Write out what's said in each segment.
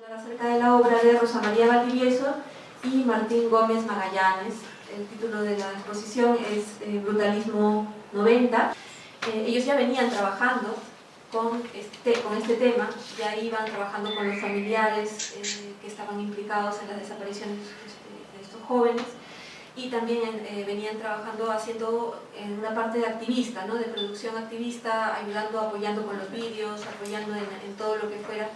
hablar acerca de la obra de Rosa María Valdivieso y Martín Gómez Magallanes. El título de la exposición es Brutalismo 90. Ellos ya venían trabajando con este tema, ya iban trabajando con los familiares que estaban implicados en las desapariciones de estos jóvenes, y también venían trabajando haciendo una parte de activista, ¿no? De producción activista, ayudando, apoyando con los vídeos, apoyando en todo lo que fuera,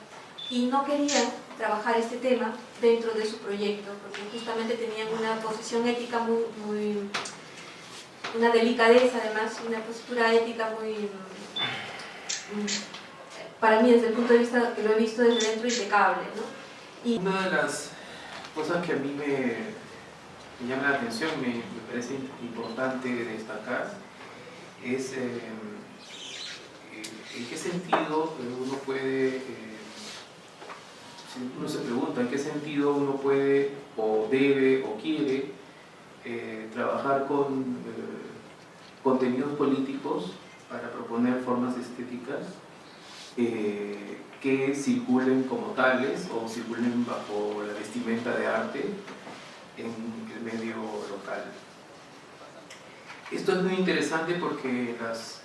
y no querían trabajar este tema dentro de su proyecto porque justamente tenían una posición ética una delicadeza, además una postura ética para mí, desde el punto de vista que lo he visto desde dentro, impecable, ¿no? Y una de las cosas que a mí me llama la atención, me parece importante destacar, es en qué sentido uno puede, uno se pregunta en qué sentido uno puede o debe o quiere trabajar con contenidos políticos para proponer formas estéticas que circulen como tales o circulen bajo la vestimenta de arte en el medio local. Esto es muy interesante porque las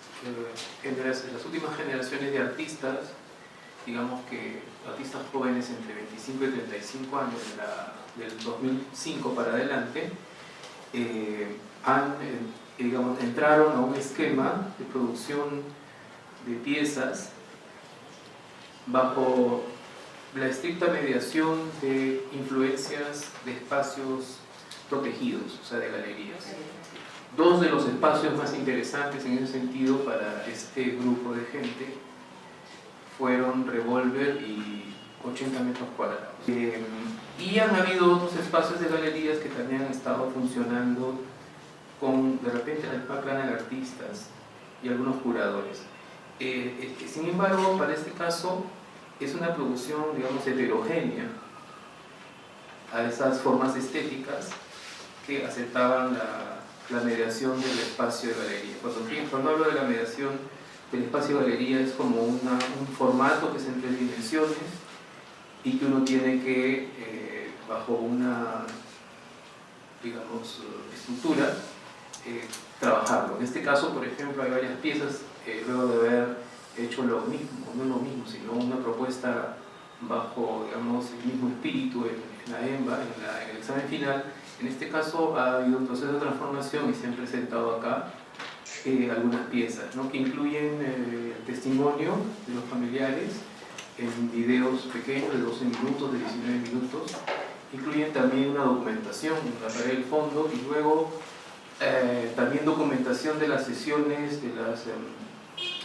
últimas generaciones de artistas, digamos que artistas jóvenes entre 25 y 35 años, del 2005 para adelante, entraron a un esquema de producción de piezas bajo la estricta mediación de influencias de espacios protegidos, o sea, de galerías. Dos de los espacios más interesantes en ese sentido para este grupo de gente fueron Revolver y 80 metros cuadrados. Y han habido otros espacios de galerías que también han estado funcionando con, de repente, el pipeline de artistas y algunos curadores. Sin embargo, para este caso, es una producción, digamos, heterogénea a esas formas estéticas que aceptaban la mediación del espacio de galería. Cuando hablo de la mediación del espacio de galería, es como un formato que es en 3 dimensiones y que uno tiene que, bajo una, digamos, estructura, trabajarlo. En este caso, por ejemplo, hay varias piezas, luego de haber hecho lo mismo, no lo mismo, sino una propuesta bajo, digamos, el mismo espíritu en la EMBA, en el examen final. En este caso ha habido un proceso de transformación y se han presentado acá algunas piezas, ¿no? Que incluyen el testimonio de los familiares en videos pequeños de 12 minutos, de 19 minutos. Incluyen también una documentación en la pared del fondo y luego también documentación de las sesiones, de las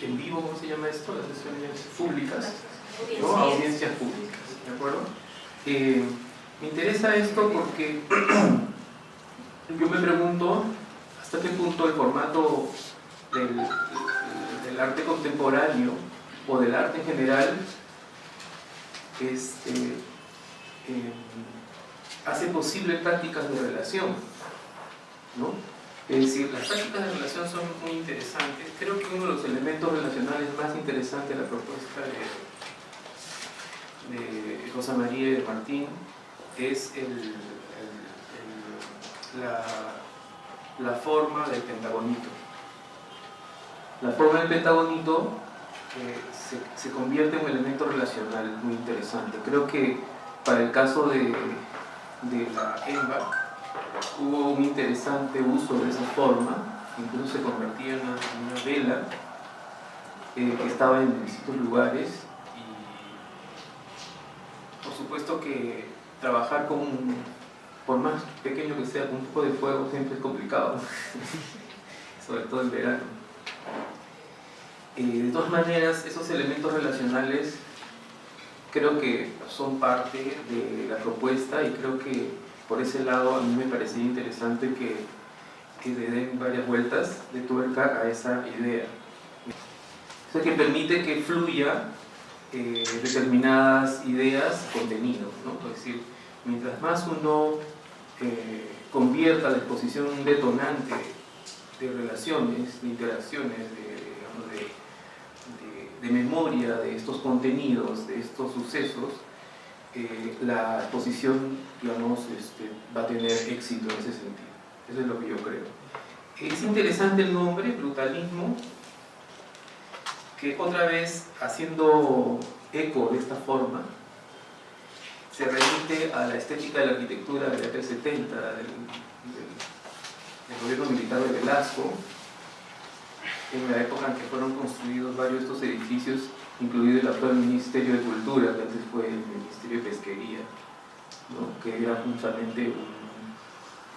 en vivo, ¿cómo se llama esto? Las sesiones públicas, ¿no? Audiencias públicas, ¿de acuerdo? Me interesa esto porque yo me pregunto hasta qué punto el formato del arte contemporáneo o del arte en general hace posible prácticas de relación, ¿no? Es decir, las prácticas de relación son muy interesantes. Creo que uno de los elementos relacionales más interesantes de la propuesta de Rosa María y de Martín es la forma del pentagonito. La forma del pentagonito se convierte en un elemento relacional muy interesante. Creo que para el caso de la EMBA hubo un interesante uso de esa forma, incluso se convertía en una vela que estaba en distintos lugares, y por supuesto que trabajar por más pequeño que sea, con un poco de fuego siempre es complicado, sobre todo en verano. De todas maneras, esos elementos relacionales creo que son parte de la propuesta, y creo que por ese lado a mí me parecía interesante que le den varias vueltas de tuerca a esa idea. Eso que permite que fluya determinadas ideas, contenidos, ¿no? Es decir, mientras más uno convierta la exposición en un detonante de relaciones, de interacciones, de memoria de estos contenidos, de estos sucesos, la exposición, digamos, va a tener éxito en ese sentido. Eso es lo que yo creo. Es interesante el nombre, brutalismo, que otra vez, haciendo eco de esta forma, se remite a la estética de la arquitectura de la década del 70, del gobierno militar de Velasco, en la época en que fueron construidos varios de estos edificios, incluido el actual Ministerio de Cultura, que antes fue el Ministerio de Pesquería, ¿no? Que era justamente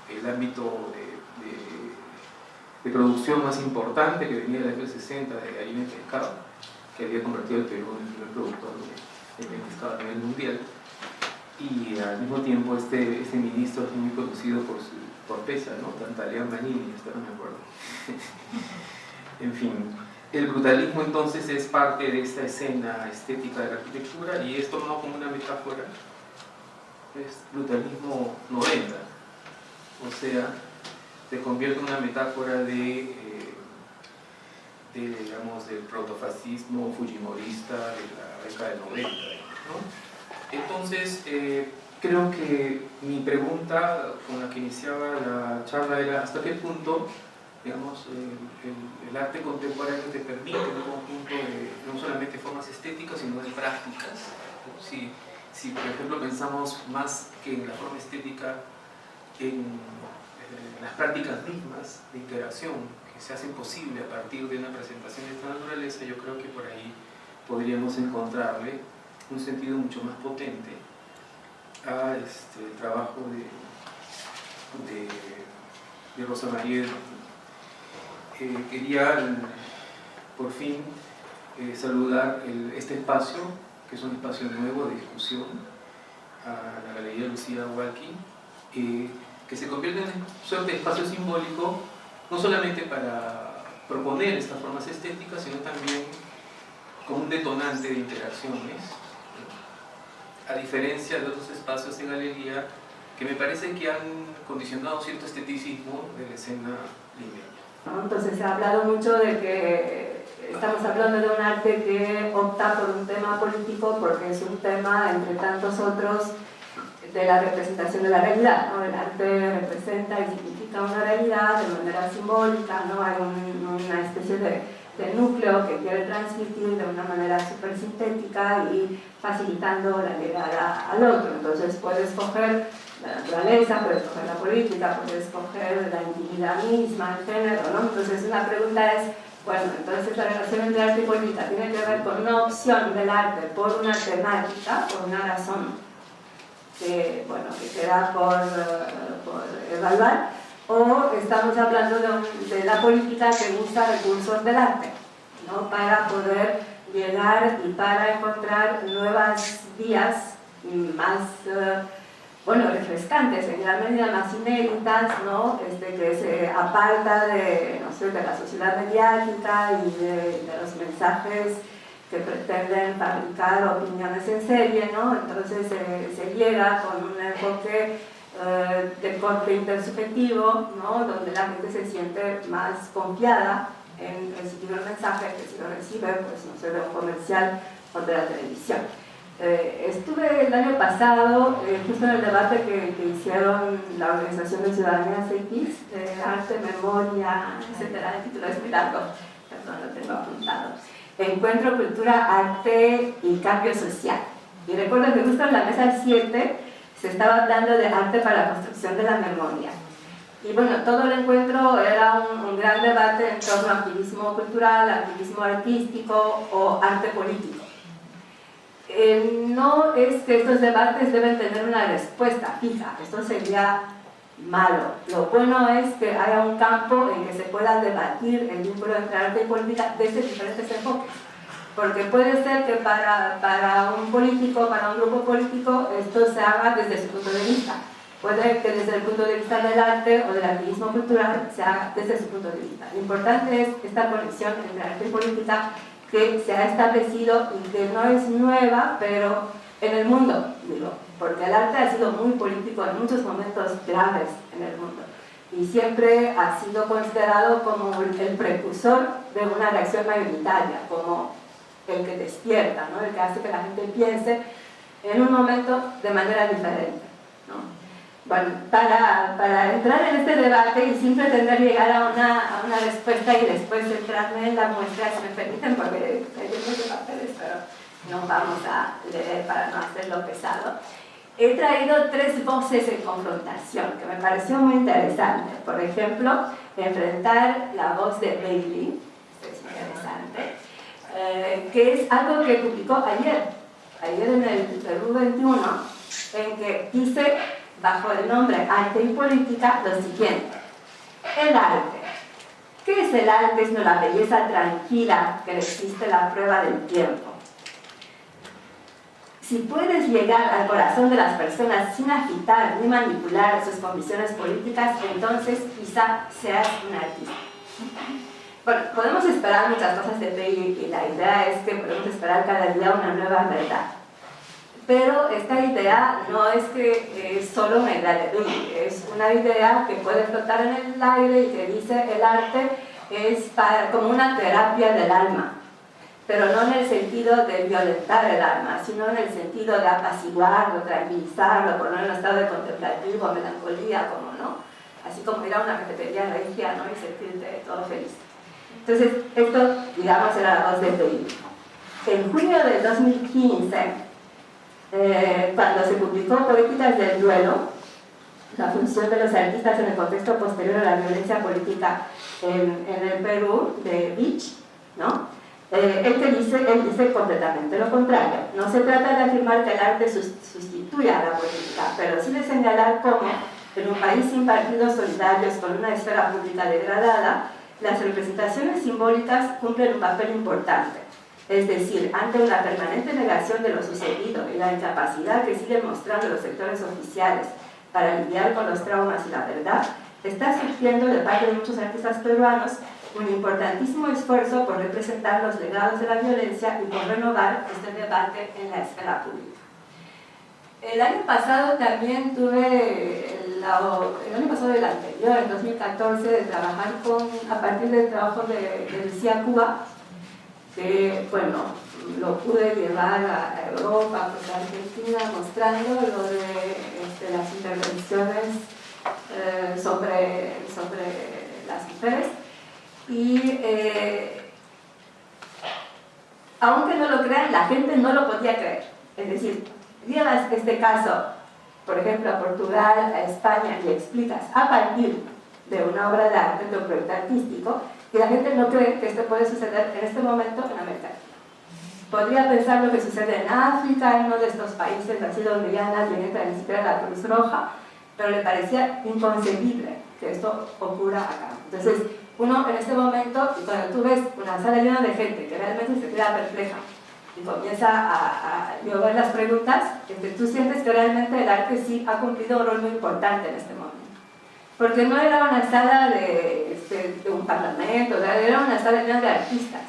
el ámbito de producción más importante que venía de la década del 60 de harina y pescado, que había convertido el Perú en el primer productor de pescado a nivel mundial. Y al mismo tiempo este ministro es muy conocido por PESA, ¿no? Tantalean Manini, hasta no me acuerdo. En fin, el brutalismo entonces es parte de esta escena estética de la arquitectura y es tomado como una metáfora, es brutalismo 90, o sea, se convierte en una metáfora digamos, del protofascismo fujimorista de la década del 90, ¿no? Entonces, creo que mi pregunta con la que iniciaba la charla era ¿hasta qué punto, digamos, el arte contemporáneo te permite un conjunto de no solamente formas estéticas, sino de prácticas? Si por ejemplo pensamos más que en la forma estética, en las prácticas mismas de interacción que se hacen posible a partir de una presentación de esta naturaleza, yo creo que por ahí podríamos encontrarle un sentido mucho más potente a el trabajo de Rosa María. Quería por fin saludar este espacio, que es un espacio nuevo de discusión, a la Galería Lucía Hualqui, que se convierte en un suerte de espacio simbólico, no solamente para proponer estas formas estéticas, sino también como un detonante de interacciones, a diferencia de otros espacios de galería que me parece que han condicionado cierto esteticismo de la escena limeña. Entonces se ha hablado mucho de que estamos hablando de un arte que opta por un tema político porque es un tema, entre tantos otros, de la representación de la realidad, ¿no? El arte representa y significa una realidad de manera simbólica, ¿no? Hay una especie de núcleo que quiere transmitir de una manera súper sintética y facilitando la llegada al otro. Entonces puedes escoger la naturaleza, puedes escoger la política, puedes escoger la intimidad misma, el género, ¿no? Entonces la pregunta es, bueno, entonces la relación entre arte y política tiene que ver con una opción del arte por una temática, por una razón que, bueno, que queda por evaluar, o estamos hablando de la política que usa recursos del arte, ¿no? Para poder llegar y para encontrar nuevas vías más refrescantes, en gran medida más inéditas, ¿no? Que se aparta de la sociedad mediática y de los mensajes que pretenden fabricar opiniones en serie, ¿no? Entonces se llega con un enfoque de corte intersubjetivo, ¿no? Donde la gente se siente más confiada en recibir un mensaje que si lo recibe, pues de un comercial o de la televisión. Estuve el año pasado justo en el debate que hicieron la Organización de Ciudadanía CX, Arte, Memoria, etcétera, el título es muy largo, perdón, lo tengo apuntado. Encuentro, Cultura, Arte y Cambio Social. Y recuerdo que justo en la mesa 7 se estaba hablando de arte para la construcción de la memoria. Y bueno, todo el encuentro era un gran debate en torno a activismo cultural, activismo artístico o arte político. No es que estos debates deben tener una respuesta fija, esto sería malo. Lo bueno es que haya un campo en que se pueda debatir el vínculo entre arte y política desde diferentes enfoques. Porque puede ser que para un político, para un grupo político, esto se haga desde su punto de vista. Puede que desde el punto de vista del arte o del activismo cultural se haga desde su punto de vista. Lo importante es esta conexión entre arte y política que se ha establecido y que no es nueva, pero en el mundo, digo, porque el arte ha sido muy político en muchos momentos graves en el mundo y siempre ha sido considerado como el precursor de una reacción mayoritaria, como el que despierta, ¿no? El que hace que la gente piense en un momento de manera diferente, ¿no? Bueno, para entrar en este debate y sin pretender llegar a una respuesta y después centrarme en la muestra, si me permiten, porque hay muchos papeles, pero no vamos a leer para no hacerlo pesado. He traído 3 voces en confrontación que me pareció muy interesante. Por ejemplo, enfrentar la voz de Bailey, esto es interesante, que es algo que publicó ayer en el Perú 21, en que dice, bajo el nombre Arte y Política, lo siguiente: el arte. ¿Qué es el arte sino la belleza tranquila que resiste la prueba del tiempo? Si puedes llegar al corazón de las personas sin agitar ni manipular sus convicciones políticas, entonces quizá seas un artista. Bueno, podemos esperar muchas cosas de Bailey y la idea es que podemos esperar cada día una nueva verdad. Pero esta idea no es que es solo una idea de Bailey, es una idea que puede flotar en el aire y que dice el arte es como una terapia del alma, pero no en el sentido de violentar el alma, sino en el sentido de apaciguarlo, tranquilizarlo, ponerlo en un estado de contemplativo, melancolía, como no, así como ir a una cafetería regia, ¿no? Y sentirte todo feliz. Entonces, esto, digamos, era la voz de Bailey. En junio de 2015, cuando se publicó Poéticas del Duelo, la función de los artistas en el contexto posterior a la violencia política en el Perú, de Vich, ¿no? Él dice completamente lo contrario. No se trata de afirmar que el arte sustituya a la política, pero sí de señalar cómo, en un país sin partidos solidarios con una esfera pública degradada, las representaciones simbólicas cumplen un papel importante. Es decir, ante una permanente negación de lo sucedido y la incapacidad que siguen mostrando los sectores oficiales para lidiar con los traumas y la verdad, está surgiendo de parte de muchos artistas peruanos un importantísimo esfuerzo por representar los legados de la violencia y por renovar este debate en la esfera pública. El año pasado también tuve el año pasado y el anterior, en 2014, de trabajar a partir del trabajo de Lucía Cuba, que, bueno, lo pude llevar a Europa, pues a Argentina, mostrando lo de las intervenciones sobre las mujeres. Y aunque no lo crean, la gente no lo podía creer. Es decir, llevas este caso, por ejemplo, a Portugal, a España, y explicas a partir de una obra de arte, de un proyecto artístico, y la gente no cree que esto puede suceder en este momento en América Latina. Podría pensar lo que sucede en África, en uno de estos países así donde ya nadie entra, ni siquiera la Cruz Roja, pero le parecía inconcebible que esto ocurra acá. Entonces, uno en este momento, y cuando tú ves una sala llena de gente que realmente se queda perpleja y comienza a llover las preguntas, tú sientes que realmente el arte sí ha cumplido un rol muy importante en este momento. Porque no era una sala de un parlamento, era una sala llena de artistas,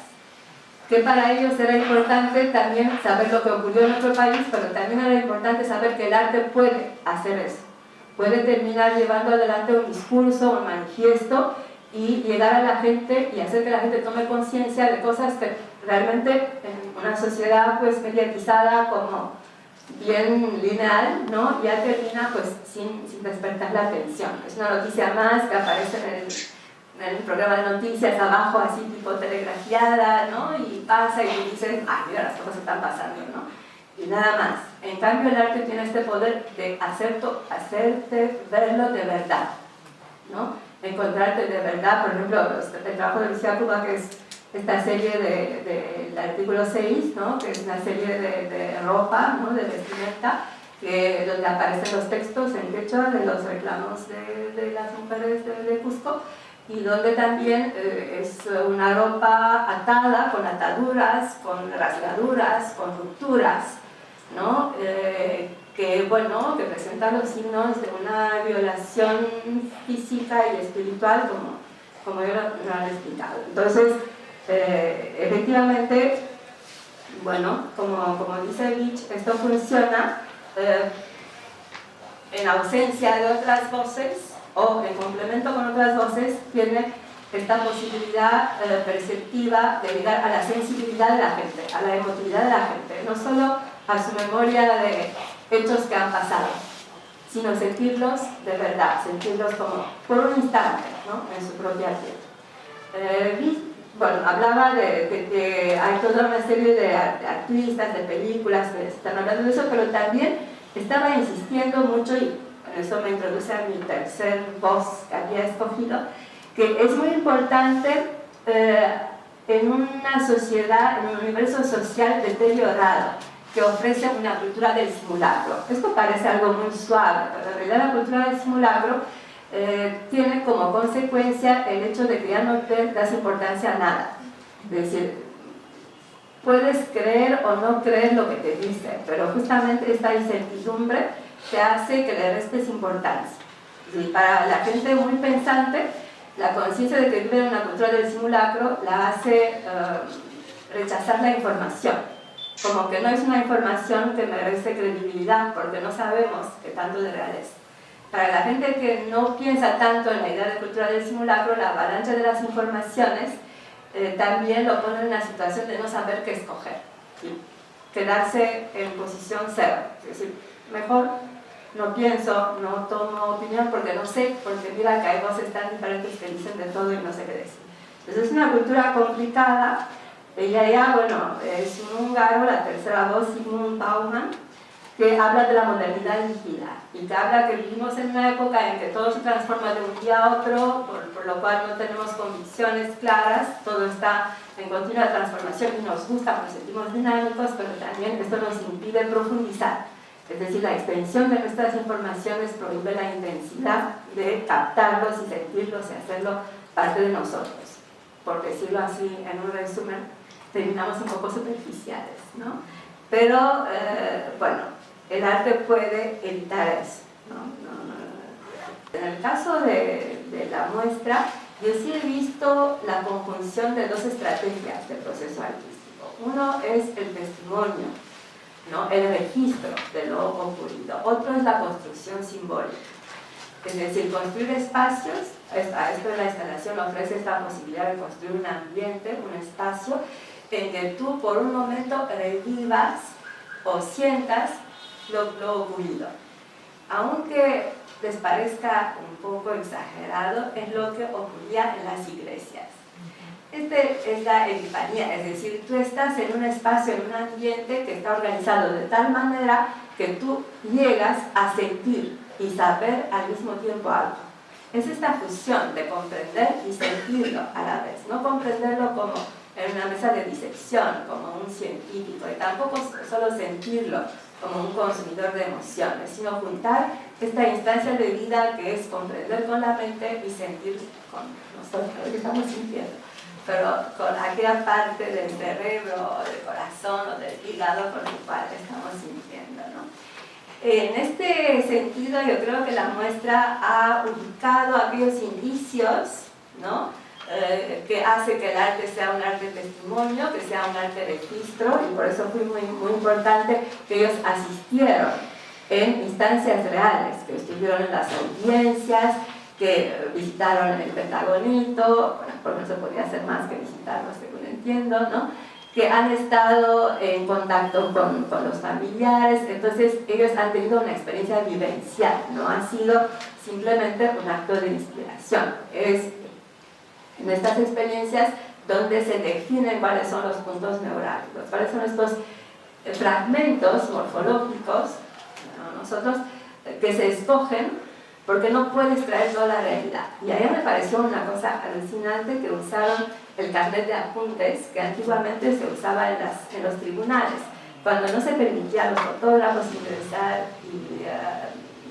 que para ellos era importante también saber lo que ocurrió en otro país, pero también era importante saber que el arte puede hacer eso, puede terminar llevando adelante un discurso, un manifiesto, y llegar a la gente y hacer que la gente tome conciencia de cosas que realmente en una sociedad pues mediatizada como bien lineal, ¿no? Ya termina pues sin despertar la atención. Es una noticia más que aparece en el programa de noticias abajo, así tipo telegrafiada, ¿no? Y pasa y dicen, ay, mira, las cosas están pasando, ¿no? Y nada más. En cambio el arte tiene este poder de hacerte verlo de verdad, ¿no? Encontrarte de verdad, por ejemplo, el trabajo de Lucía Cuba, que es esta serie del artículo 6, ¿no? Que es una serie de ropa, ¿no? De vestimenta, donde aparecen los textos en quechua de los reclamos de las mujeres de Cusco, y donde también es una ropa atada, con ataduras, con rasgaduras, con rupturas, ¿no? Que presentan los signos de una violación física y espiritual, como yo lo he explicado. Entonces, efectivamente, bueno, como dice Vich, esto funciona en ausencia de otras voces o en complemento con otras voces, tiene esta posibilidad perceptiva de llegar a la sensibilidad de la gente, a la emotividad de la gente, no solo a su memoria de hechos que han pasado, sino sentirlos de verdad, sentirlos como por un instante, ¿no? En su propia piel. Bueno, hablaba de que hay toda una serie de artistas, de películas que están hablando de eso, pero también estaba insistiendo mucho, y eso me introduce a mi tercer voz que había escogido, que es muy importante en una sociedad, en un universo social deteriorado, que ofrece una cultura del simulacro. Esto parece algo muy suave, pero en realidad la cultura del simulacro tiene como consecuencia el hecho de que ya no te das importancia a nada. Es decir, puedes creer o no creer lo que te dicen, pero justamente esta incertidumbre te hace que le restes importancia. Y para la gente muy pensante, la conciencia de que vive en una cultura del simulacro la hace rechazar la información, como que no es una información que merece credibilidad, porque no sabemos qué tanto de real es. Para la gente que no piensa tanto en la idea de cultura del simulacro, la avalancha de las informaciones también lo pone en una situación de no saber qué escoger, ¿sí? Quedarse en posición cero, es decir, mejor no pienso, no tomo opinión porque no sé, porque mira que hay voces tan diferentes que dicen de todo y no sé qué decir. Entonces es una cultura complicada. Ella ya, bueno, es un húngaro, la tercera voz, Zygmunt Bauman, que habla de la modernidad líquida y que habla que vivimos en una época en que todo se transforma de un día a otro, por lo cual no tenemos convicciones claras, todo está en continua transformación y nos gusta, nos sentimos dinámicos, pero también esto nos impide profundizar. Es decir, la extensión de nuestras informaciones prohíbe la intensidad de captarlos y sentirlos y hacerlo parte de nosotros. Por decirlo así, en un resumen, terminamos un poco superficiales, ¿no? Pero, bueno, el arte puede evitar eso, ¿no? En el caso de la muestra, yo sí he visto la conjunción de dos estrategias del proceso artístico. Uno es el testimonio, ¿no? El registro de lo ocurrido. Otro es la construcción simbólica. Es decir, construir espacios, esto de la instalación ofrece esta posibilidad de construir un ambiente, un espacio, en que tú por un momento revivas o sientas lo ocurrido. Aunque les parezca un poco exagerado, es lo que ocurría en las iglesias. Es la epifanía, es decir, tú estás en un espacio, en un ambiente que está organizado de tal manera que tú llegas a sentir y saber al mismo tiempo algo. Es esta fusión de comprender y sentirlo a la vez, no comprenderlo como en una mesa de disección, como un científico, y tampoco solo sentirlo como un consumidor de emociones, sino juntar esta instancia de vida que es comprender con la mente y sentir con nosotros lo que estamos sintiendo, pero con aquella parte del cerebro, o del corazón, o del hígado con el cual estamos sintiendo, ¿no? En este sentido, yo creo que la muestra ha ubicado aquellos indicios, ¿no? Que hace que el arte sea un arte testimonio, que sea un arte registro, y por eso fue muy importante que ellos asistieron en instancias reales, que estuvieron en las audiencias, que visitaron el Pentagonito, bueno, por no se podía hacer más que visitarlo, según entiendo, ¿no? Que han estado en contacto con los familiares, entonces ellos han tenido una experiencia vivencial, no ha sido simplemente un acto de inspiración, es en estas experiencias donde se definen cuáles son los puntos neurálgicos, cuáles son estos fragmentos morfológicos, ¿no? Nosotros, que se escogen porque no puedes traer toda la realidad. Y a mí me pareció una cosa alucinante que usaron el carnet de apuntes que antiguamente se usaba en los tribunales, cuando no se permitía a los fotógrafos ingresar y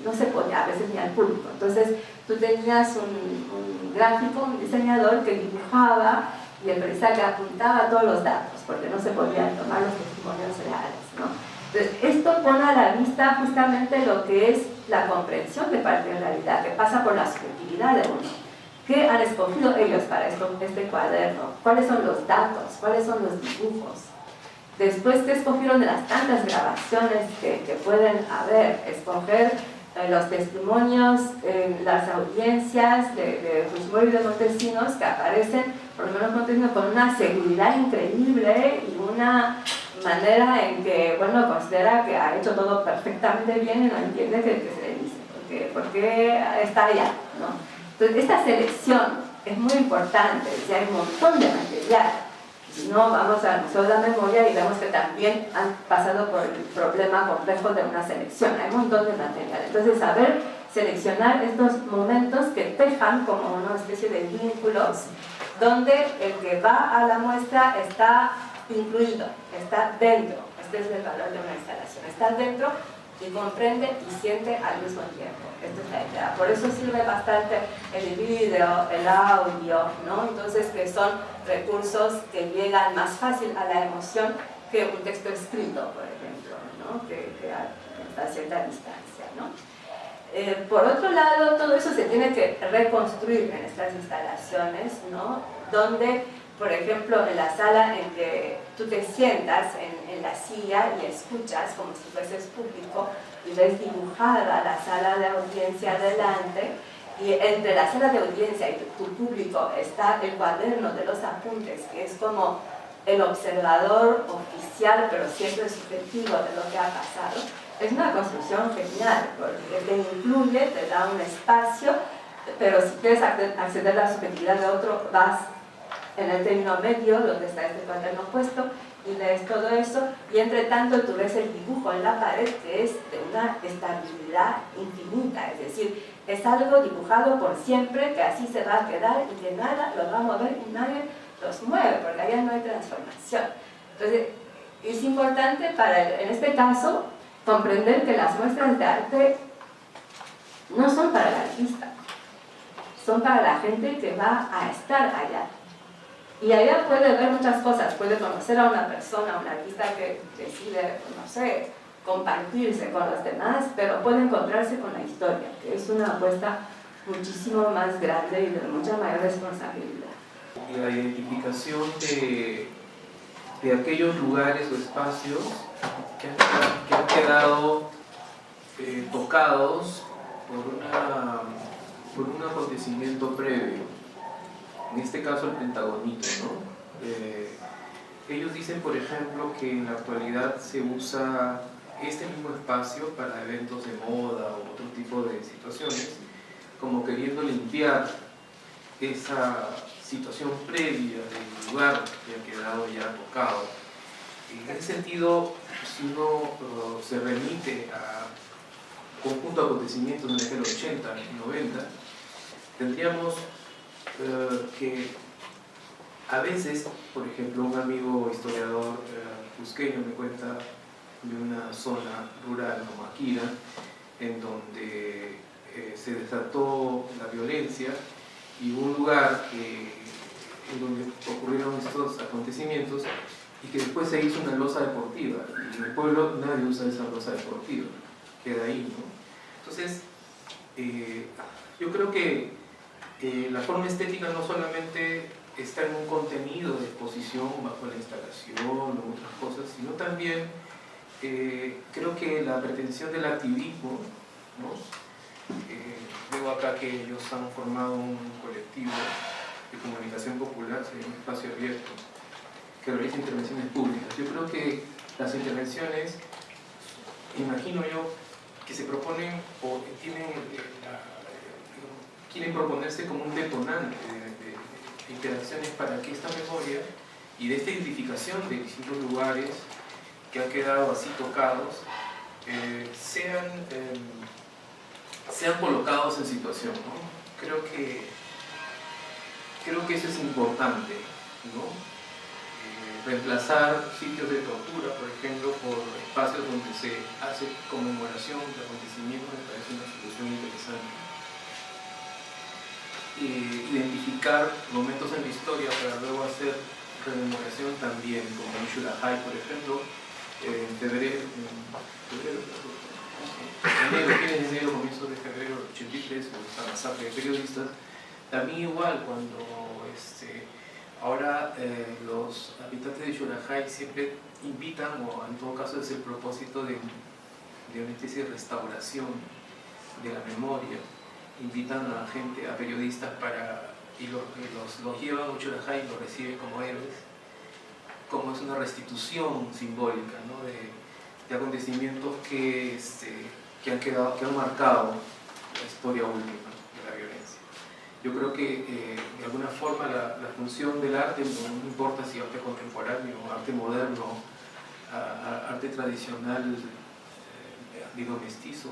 no se podía a veces ni al público. Entonces tú tenías un gráfico, un diseñador que dibujaba y el periodista que apuntaba todos los datos, porque no se podían tomar los testimonios reales, ¿no? Entonces, esto pone a la vista justamente lo que es la comprensión de parte de realidad, que pasa por la subjetividad de uno. ¿Qué han escogido ellos para este cuaderno? ¿Cuáles son los datos? ¿Cuáles son los dibujos? Después, ¿qué escogieron de las tantas grabaciones que pueden haber? Escoger los testimonios, las audiencias de Fujimori y de Montesinos, que aparecen, por lo menos Montesinos, con una seguridad increíble y una manera en que, bueno, considera que ha hecho todo perfectamente bien y no entiende que se le dice, porque está allá, ¿no? Entonces, esta selección es muy importante, o hay un montón de material. Si no, vamos al Museo de la Memoria y vemos que también han pasado por el problema complejo de una selección, hay un montón de material. Entonces, saber seleccionar estos momentos que tejan como una especie de vínculos, donde el que va a la muestra está incluido, está dentro. Este es el valor de una instalación, está dentro y comprende y siente al mismo tiempo. Esta es la idea. Por eso sirve bastante el vídeo, el audio, ¿no? Entonces, que son recursos que llegan más fácil a la emoción que un texto escrito, por ejemplo, ¿no? que está a cierta distancia, ¿no? Por otro lado, todo eso se tiene que reconstruir en estas instalaciones, ¿no? Donde, por ejemplo, en la sala en que tú te sientas en la silla y escuchas como si fueses público y ves dibujada la sala de audiencia delante, y entre la sala de audiencia y tu público está el cuaderno de los apuntes, que es como el observador oficial, pero siempre subjetivo de lo que ha pasado. Es una construcción genial, porque te incluye, te da un espacio, pero si quieres acceder a la subjetividad de otro, vas en el término medio, donde está este cuaderno puesto, y lees todo eso, y entre tanto tú ves el dibujo en la pared, que es de una estabilidad infinita, es decir, es algo dibujado por siempre, que así se va a quedar y que nada lo va a mover y nadie los mueve, porque allá no hay transformación. Entonces, es importante en este caso, comprender que las muestras de arte no son para el artista, son para la gente que va a estar allá. Y allá puede ver muchas cosas, puede conocer a una persona, a un artista que decide, no sé, compartirse con los demás, pero puede encontrarse con la historia, que es una apuesta muchísimo más grande y de mucha mayor responsabilidad. La identificación de aquellos lugares o espacios que han quedado tocados por un acontecimiento previo. En este caso el Pentagonito, ¿no? Ellos dicen, por ejemplo, que en la actualidad se usa este mismo espacio para eventos de moda o otro tipo de situaciones, como queriendo limpiar esa situación previa del lugar que ha quedado ya tocado. En ese sentido, si uno se remite a conjunto de acontecimientos en la década del 80 y 90, tendríamos que a veces, por ejemplo, un amigo historiador cusqueño me cuenta de una zona rural como Akira, en donde se desató la violencia y un lugar en donde ocurrieron estos acontecimientos y que después se hizo una losa deportiva, y en el pueblo nadie usa esa losa deportiva, queda ahí, ¿no? Entonces, yo creo que la forma estética no solamente está en un contenido de exposición bajo la instalación o otras cosas, sino también creo que la pretensión del activismo, ¿no? Veo acá que ellos han formado un colectivo de comunicación popular, se llama Espacio Abierto, que realiza intervenciones públicas. Yo creo que las intervenciones, imagino yo, que se proponen o quieren proponerse como un detonante de interacciones para que esta memoria y de esta identificación de distintos lugares que han quedado así tocados sean colocados en situación, ¿no? Creo que eso es importante, ¿no? Reemplazar sitios de tortura, por ejemplo, por espacios donde se hace conmemoración de acontecimientos, me parece una solución interesante. Identificar momentos en la historia para luego hacer rememoración también, como en Xulajay, por ejemplo, en febrero, fines de enero, comienzos de febrero del 83, la masacre de periodistas, también igual cuando ahora los habitantes de Xulajay siempre invitan, o en todo caso es el propósito de una especie de restauración de la memoria, invitan a gente, a periodistas y los llevan a Xulajay y los reciben como héroes, como es una restitución simbólica, ¿no? de acontecimientos que han marcado la historia última de la violencia. Yo creo que de alguna forma la función del arte, no importa si arte contemporáneo, arte moderno, arte tradicional, digo mestizo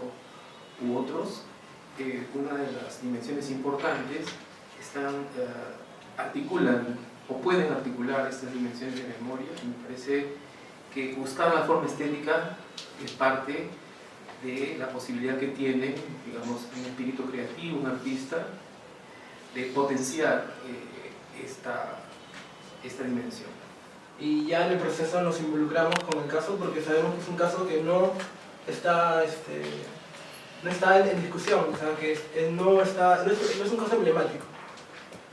u otros, una de las dimensiones importantes articulan o pueden articular estas dimensiones de memoria. Me parece que buscar la forma estética es parte de la posibilidad que tiene, digamos, un espíritu creativo, un artista, de potenciar esta dimensión. Y ya en el proceso nos involucramos con el caso porque sabemos que es un caso que no está en discusión, o sea, que no es un caso emblemático,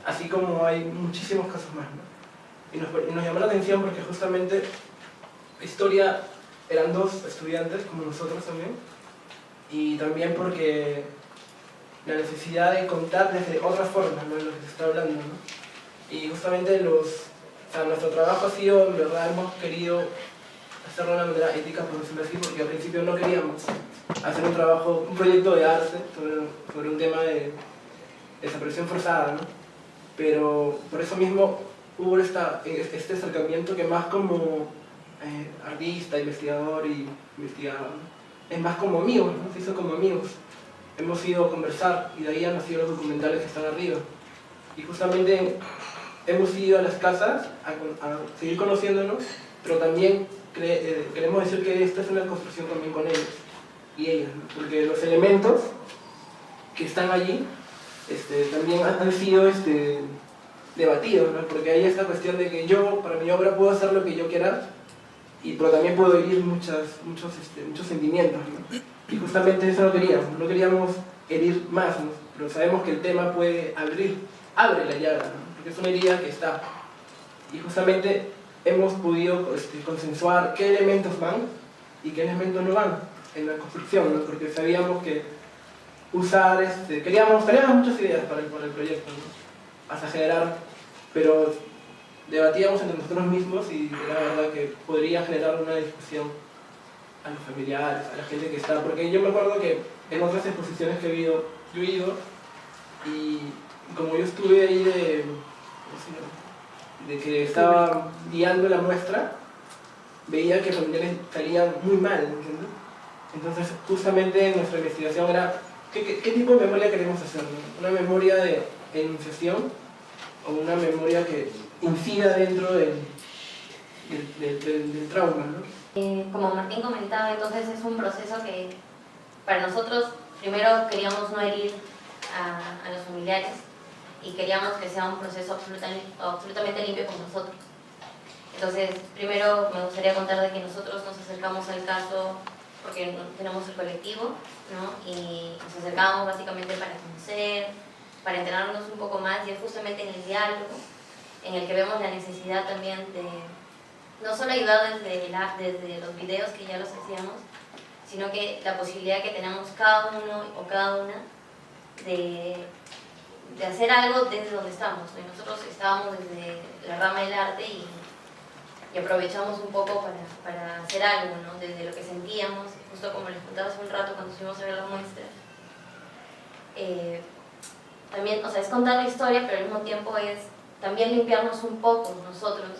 así como hay muchísimos casos más, ¿no? Y nos llamó la atención porque justamente historia eran dos estudiantes como nosotros también, y también porque la necesidad de contar desde otras formas, ¿no? De lo que se está hablando, ¿no? Y justamente nuestro trabajo ha sido, en verdad, hemos querido hacerlo de una manera ética, por decirlo así, porque al principio no queríamos hacer un proyecto de arte sobre un tema de desaparición forzada, ¿no? Pero por eso mismo hubo este acercamiento que más como artista, investigador y investigado, ¿no? Es más como amigos, ¿no? Se hizo como amigos. Hemos ido a conversar y de ahí han nacido los documentales que están arriba. Y justamente hemos ido a las casas a seguir conociéndonos, pero también queremos decir que esta es una construcción también con ellos y ellas, ¿no? Porque los elementos que están allí también han sido debatidos, ¿no? Porque hay esta cuestión de que yo, para mi obra, puedo hacer lo que yo quiera, pero también puedo herir muchos sentimientos, ¿no? Y justamente eso no queríamos herir más, ¿no? Pero sabemos que el tema abre la llaga, ¿no? Porque es una herida que está. Y justamente hemos podido consensuar qué elementos van y qué elementos no van en la construcción, ¿no? Porque sabíamos que teníamos muchas ideas para el proyecto, ¿no? Hasta generar, pero debatíamos entre nosotros mismos y la verdad que podría generar una discusión a los familiares, a la gente que está, porque yo me acuerdo que en otras exposiciones que yo he ido, y como yo estuve ahí de que estaba guiando la muestra, veía que familiares salían muy mal, ¿entiendes? Entonces justamente nuestra investigación era ¿qué tipo de memoria queremos hacer, ¿no? ¿Una memoria de enunciación o una memoria que incida dentro del trauma, ¿no? Como Martín comentaba, entonces es un proceso que para nosotros primero queríamos no herir a los familiares y queríamos que sea un proceso absolutamente limpio con nosotros. Entonces, primero me gustaría contar de que nosotros nos acercamos al caso porque tenemos el colectivo, ¿no? Y nos acercamos básicamente para conocer, para enterarnos un poco más, y es justamente en el diálogo en el que vemos la necesidad también de no solo ayudar desde los videos que ya los hacíamos, sino que la posibilidad que tenemos cada uno o cada una de hacer algo desde donde estamos, ¿no? Y nosotros estábamos desde la rama del arte y aprovechamos un poco para hacer algo, ¿no? Desde lo que sentíamos, justo como les contaba hace un rato cuando fuimos a ver la muestra. También, o sea, es contar la historia, pero al mismo tiempo es también limpiarnos un poco nosotros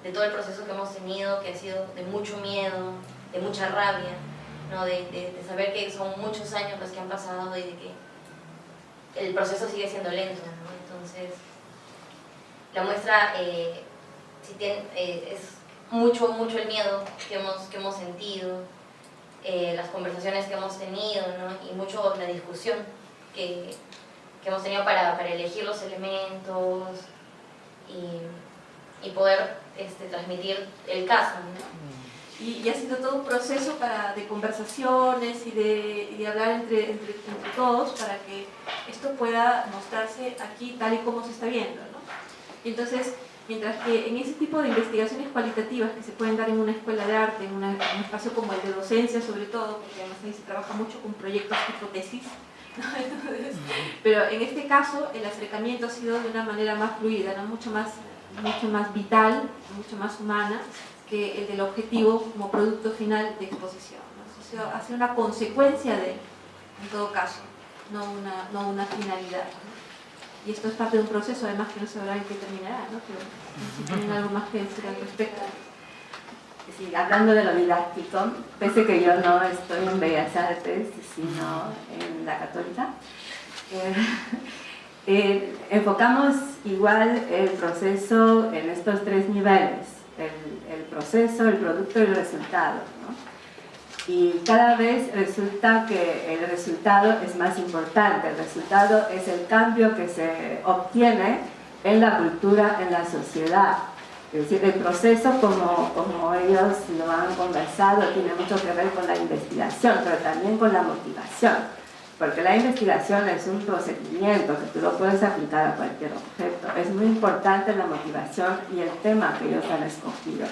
de todo el proceso que hemos tenido, que ha sido de mucho miedo, de mucha rabia, ¿no? De saber que son muchos años los que han pasado y de que el proceso sigue siendo lento, ¿no? Entonces, la muestra es mucho el miedo que hemos sentido, las conversaciones que hemos tenido, ¿no? Y mucho la discusión que hemos tenido para elegir los elementos y poder transmitir el caso, ¿no? Y ha sido todo un proceso de conversaciones y de hablar entre todos para que esto pueda mostrarse aquí tal y como se está viendo, ¿no? Y entonces, mientras que en ese tipo de investigaciones cualitativas que se pueden dar en una escuela de arte, en un espacio como el de docencia sobre todo, porque además ahí se trabaja mucho con proyectos tipo tesis, ¿no? Entonces, pero en este caso el acercamiento ha sido de una manera más fluida, ¿no? Mucho más mucho más vital, mucho más humana que el del objetivo como producto final de exposición, ¿no? O sea, hace una consecuencia de, en todo caso, no una finalidad, ¿no? Y esto es parte de un proceso, además, que no se sabrá en qué terminará, ¿no? Pero si tienen algo más que decir al respecto. Sí, hablando de lo didáctico, pese que yo no estoy en Bellas Artes, sino en la Católica, enfocamos igual el proceso en estos tres niveles, el proceso, el producto y el resultado, ¿no? Y cada vez resulta que el resultado es más importante. El resultado es el cambio que se obtiene en la cultura, en la sociedad. Es decir, el proceso, como ellos lo han conversado, tiene mucho que ver con la investigación, pero también con la motivación. Porque la investigación es un procedimiento que tú lo puedes aplicar a cualquier objeto. Es muy importante la motivación y el tema que ellos han escogido.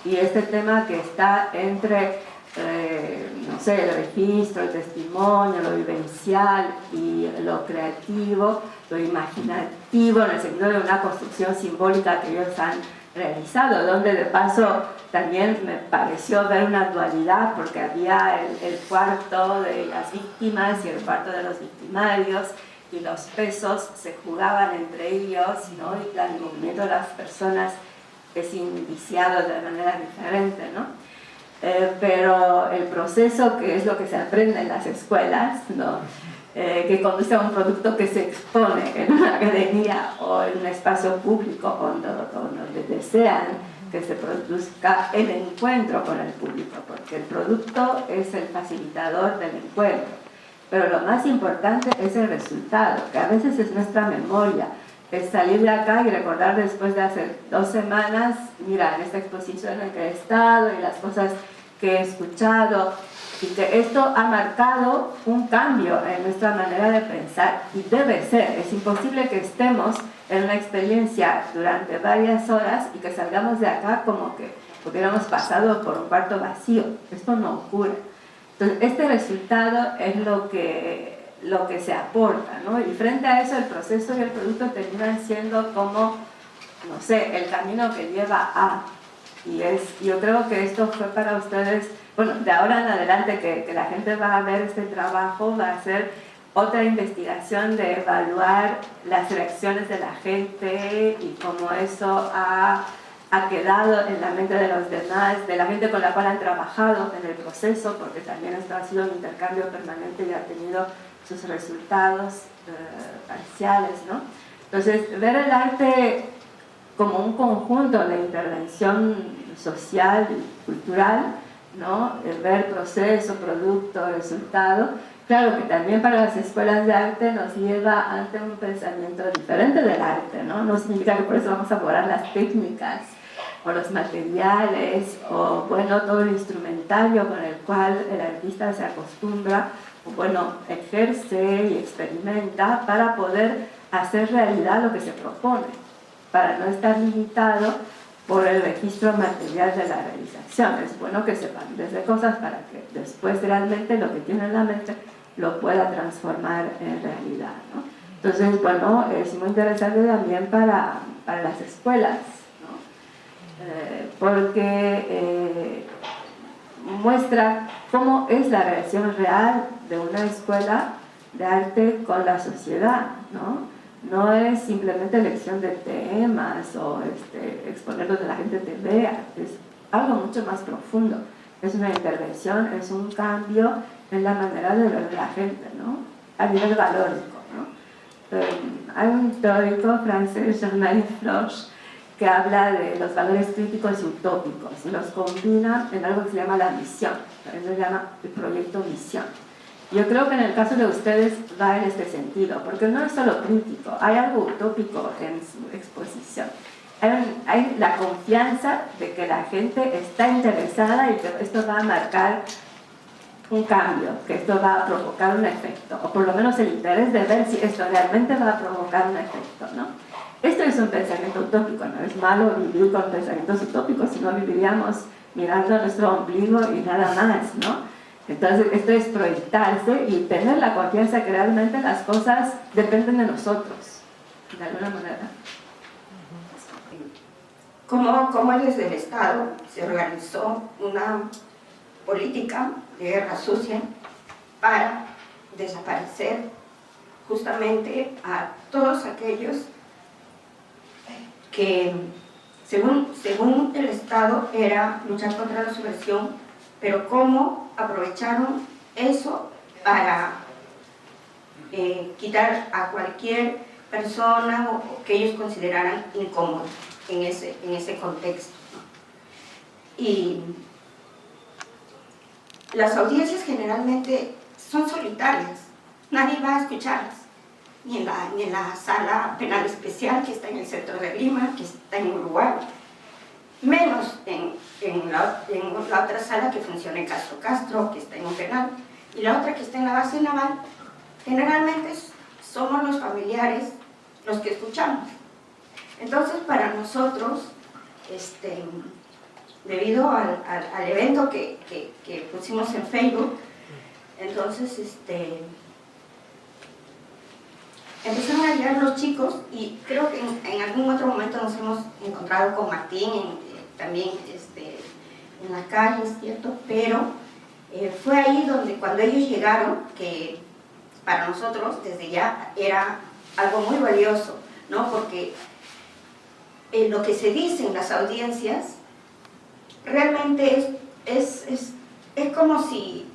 Y este tema que está entre no sé, el registro, el testimonio, lo vivencial y lo creativo, lo imaginativo, en el sentido de una construcción simbólica que ellos han realizado, donde de paso también me pareció ver una dualidad, porque había el cuarto de las víctimas y el cuarto de los victimarios, y los pesos se jugaban entre ellos, ¿no? Y el movimiento de las personas es indiciado de manera diferente, ¿no? Pero el proceso, que es lo que se aprende en las escuelas, ¿no? Que conduce a un producto que se expone en una academia o en un espacio público o donde desean que se produzca el encuentro con el público, porque el producto es el facilitador del encuentro, pero lo más importante es el resultado, que a veces es nuestra memoria, es salir de acá y recordar después de hace 2 semanas, mira, en esta exposición en que he estado y las cosas que he escuchado, y que esto ha marcado un cambio en nuestra manera de pensar, y debe ser. Es imposible que estemos en una experiencia durante varias horas y que salgamos de acá como que hubiéramos pasado por un cuarto vacío. Esto no ocurre. Entonces, este resultado es lo que se aporta, ¿no? Y frente a eso, el proceso y el producto terminan siendo como, no sé, el camino que lleva a. Y yo creo que esto fue para ustedes, bueno, de ahora en adelante que la gente va a ver este trabajo, va a ser otra investigación de evaluar las reacciones de la gente y cómo eso ha quedado en la mente de los demás, de la gente con la cual han trabajado en el proceso, porque también esto ha sido un intercambio permanente y ha tenido sus resultados parciales, ¿no? Entonces, ver el arte como un conjunto de intervención social y cultural, ¿no? Ver proceso, producto, resultado. Claro que también para las escuelas de arte nos lleva ante un pensamiento diferente del arte, ¿no? No significa que por eso vamos a borrar las técnicas o los materiales o, bueno, todo el instrumentario con el cual el artista se acostumbra o, bueno, ejerce y experimenta para poder hacer realidad lo que se propone, para no estar limitado por el registro material de la realización. Es bueno que sepan desde cosas para que después realmente lo que tiene en la mente lo pueda transformar en realidad, ¿no? Entonces, bueno, es muy interesante también para las escuelas, ¿no? Porque muestra cómo es la relación real de una escuela de arte con la sociedad, ¿no? No es simplemente elección de temas o exponer donde la gente te vea, es algo mucho más profundo. Es una intervención, es un cambio en la manera de ver a la gente, ¿no? A nivel valórico, ¿no? Hay un teórico francés, Jean-Marie Floch, que habla de los valores críticos y utópicos y los combina en algo que se llama la misión, él lo llama el proyecto misión. Yo creo que en el caso de ustedes va en este sentido, porque no es solo crítico, hay algo utópico en su exposición. Hay la confianza de que la gente está interesada y que esto va a marcar un cambio, que esto va a provocar un efecto, o por lo menos el interés de ver si esto realmente va a provocar un efecto, ¿no? Esto es un pensamiento utópico, no es malo vivir con pensamientos utópicos, si no viviríamos mirando a nuestro ombligo y nada más, ¿no? Entonces, esto es proyectarse y tener la confianza que realmente las cosas dependen de nosotros, de alguna manera. cómo desde el Estado se organizó una política de guerra sucia para desaparecer justamente a todos aquellos que, según el Estado, era luchar contra la subversión, pero cómo aprovecharon eso para quitar a cualquier persona o que ellos consideraran incómodo en ese contexto. Y las audiencias generalmente son solitarias, nadie va a escucharlas, ni en la sala penal especial que está en el centro de Lima, que está en Uruguay, menos en la otra sala que funciona en Castro, que está en un penal, y la otra que está en la base naval. Generalmente somos los familiares los que escuchamos. Entonces, para nosotros, debido al evento que pusimos en Facebook, entonces empezaron a llegar los chicos, y creo que en algún otro momento nos hemos encontrado con Martín también en la calle, ¿cierto? Pero fue ahí donde, cuando ellos llegaron, que para nosotros desde ya era algo muy valioso, ¿no? Porque lo que se dice en las audiencias realmente es como si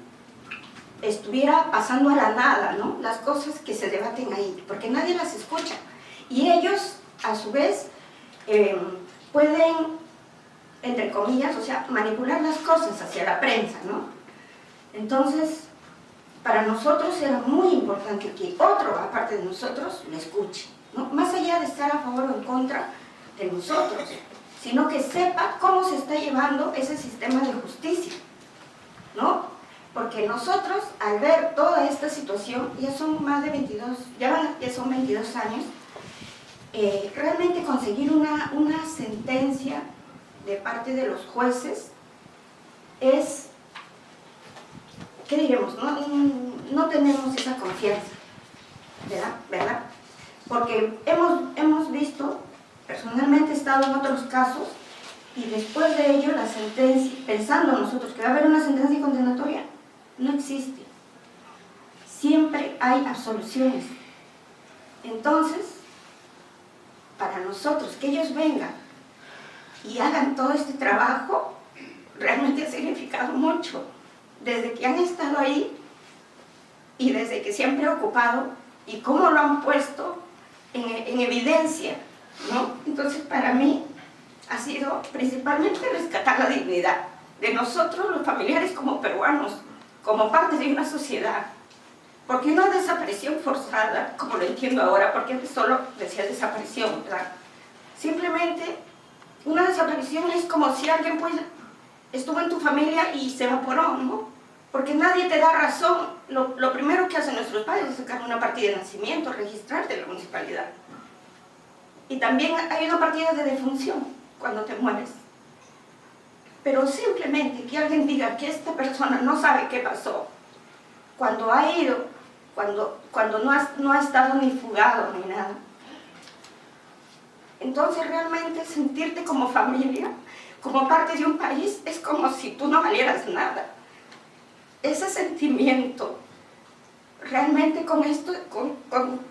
estuviera pasando a la nada, ¿no? Las cosas que se debaten ahí, porque nadie las escucha. Y ellos, a su vez, pueden, entre comillas, o sea, manipular las cosas hacia la prensa, ¿no? Entonces, para nosotros era muy importante que otro, aparte de nosotros, lo escuche, ¿no? Más allá de estar a favor o en contra de nosotros, sino que sepa cómo se está llevando ese sistema de justicia, ¿no? Porque nosotros, al ver toda esta situación, ya son más de 22, ya son 22 años, realmente conseguir una sentencia de parte de los jueces es, ¿qué diremos? No tenemos esa confianza, ¿verdad? Porque hemos visto, personalmente he estado en otros casos, y después de ello la sentencia, pensando nosotros que va a haber una sentencia condenatoria, no existe. Siempre hay absoluciones. Entonces, para nosotros, que ellos vengan y hagan todo este trabajo, realmente ha significado mucho. Desde que han estado ahí y desde que se han preocupado y cómo lo han puesto en evidencia, ¿no? Entonces, para mí ha sido principalmente rescatar la dignidad de nosotros, los familiares, como peruanos, como parte de una sociedad. Porque una desaparición forzada, como lo entiendo ahora, porque antes solo decía desaparición, ¿verdad? Simplemente una desaparición es como si alguien pues estuvo en tu familia y se evaporó, ¿no? Porque nadie te da razón. Lo primero que hacen nuestros padres es sacar una partida de nacimiento, registrarte en la municipalidad. Y también hay una partida de defunción cuando te mueres. Pero simplemente que alguien diga que esta persona no sabe qué pasó, cuando ha ido, cuando no ha estado ni fugado ni nada. Entonces realmente sentirte como familia, como parte de un país, es como si tú no valieras nada. Ese sentimiento, realmente con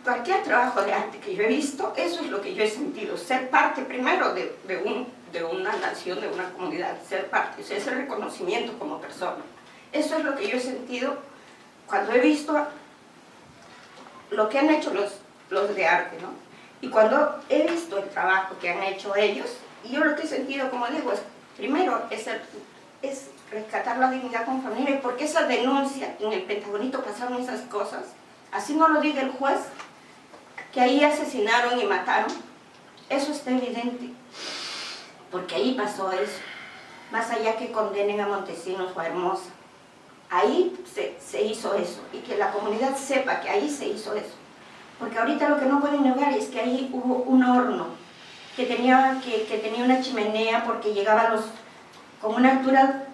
cualquier trabajo de arte que yo he visto, eso es lo que yo he sentido, ser parte primero de una nación, de una comunidad, ser parte, o sea, ese reconocimiento como persona. Eso es lo que yo he sentido cuando he visto lo que han hecho los de arte, ¿no? Y cuando he visto el trabajo que han hecho ellos, y yo lo que he sentido, como digo, es, primero es rescatar la dignidad como familia, porque esa denuncia, en el Pentagonito pasaron esas cosas, así no lo diga el juez, que ahí asesinaron y mataron, eso está evidente, porque ahí pasó eso, más allá que condenen a Montesinos o a Hermosa, ahí se hizo eso, y que la comunidad sepa que ahí se hizo eso, porque ahorita lo que no pueden negar es que ahí hubo un horno, que tenía una chimenea, porque llegaba con una altura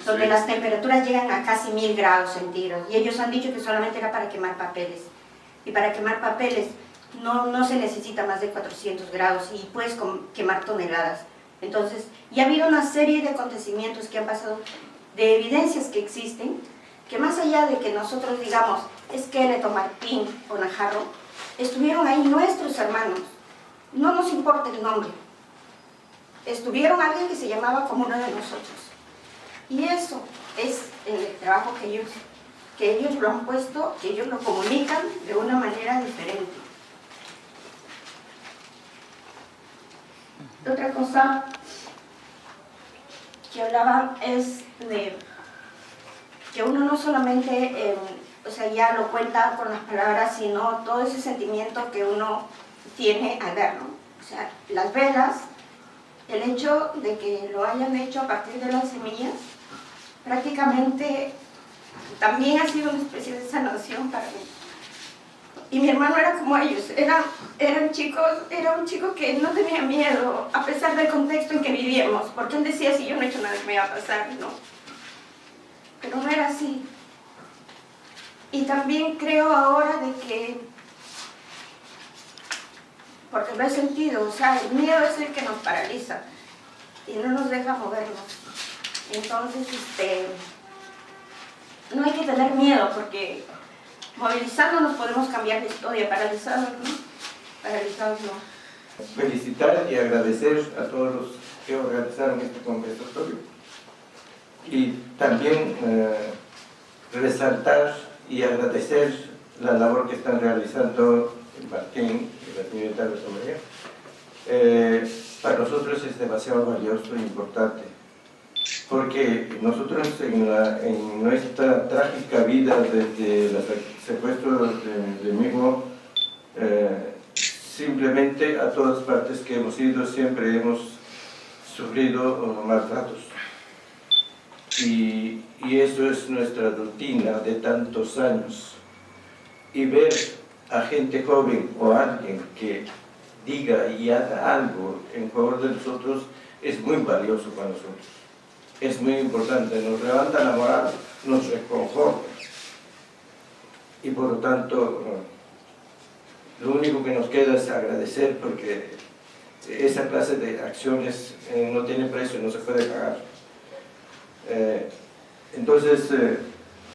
donde las temperaturas llegan a casi 1000 grados centígrados, y ellos han dicho que solamente era para quemar papeles, y para quemar papeles no se necesita más de 400 grados y puedes quemar toneladas. Entonces, ya ha habido una serie de acontecimientos que han pasado, de evidencias que existen, que más allá de que nosotros digamos, es Kenneth o Martín o Najarro, estuvieron ahí nuestros hermanos. No nos importa el nombre. Estuvieron alguien que se llamaba como uno de nosotros. Y eso es el trabajo que ellos lo han puesto, que ellos lo comunican de una manera diferente. Otra cosa que hablaban es de que uno no solamente o sea, ya lo cuenta con las palabras, sino todo ese sentimiento que uno tiene al ver, ¿no? O sea, las velas, el hecho de que lo hayan hecho a partir de las semillas, prácticamente también ha sido una especie de sanación para mí. Y mi hermano era como ellos, era un chico que no tenía miedo, a pesar del contexto en que vivíamos, porque él decía, si yo no he hecho nada que me iba a pasar, ¿no? Pero no era así. Y también creo ahora de que, porque lo he sentido, o sea, el miedo es el que nos paraliza y no nos deja movernos. Entonces, no hay que tener miedo, porque movilizándonos podemos cambiar la historia, paralizados no. Paralizados no. Felicitar y agradecer a todos los que organizaron este conversatorio y también resaltar y agradecer la labor que están realizando el Martín y la señorita Rosa María. Para nosotros es demasiado valioso e importante, porque nosotros en nuestra trágica vida desde el secuestro de mi hijo, simplemente a todas partes que hemos ido siempre hemos sufrido maltratos. Y eso es nuestra rutina de tantos años. Y ver a gente joven o alguien que diga y haga algo en favor de nosotros es muy valioso para nosotros. Es muy importante, nos levanta la moral, nos reconforta. Y por lo tanto, lo único que nos queda es agradecer, porque esa clase de acciones no tiene precio, no se puede pagar. Entonces,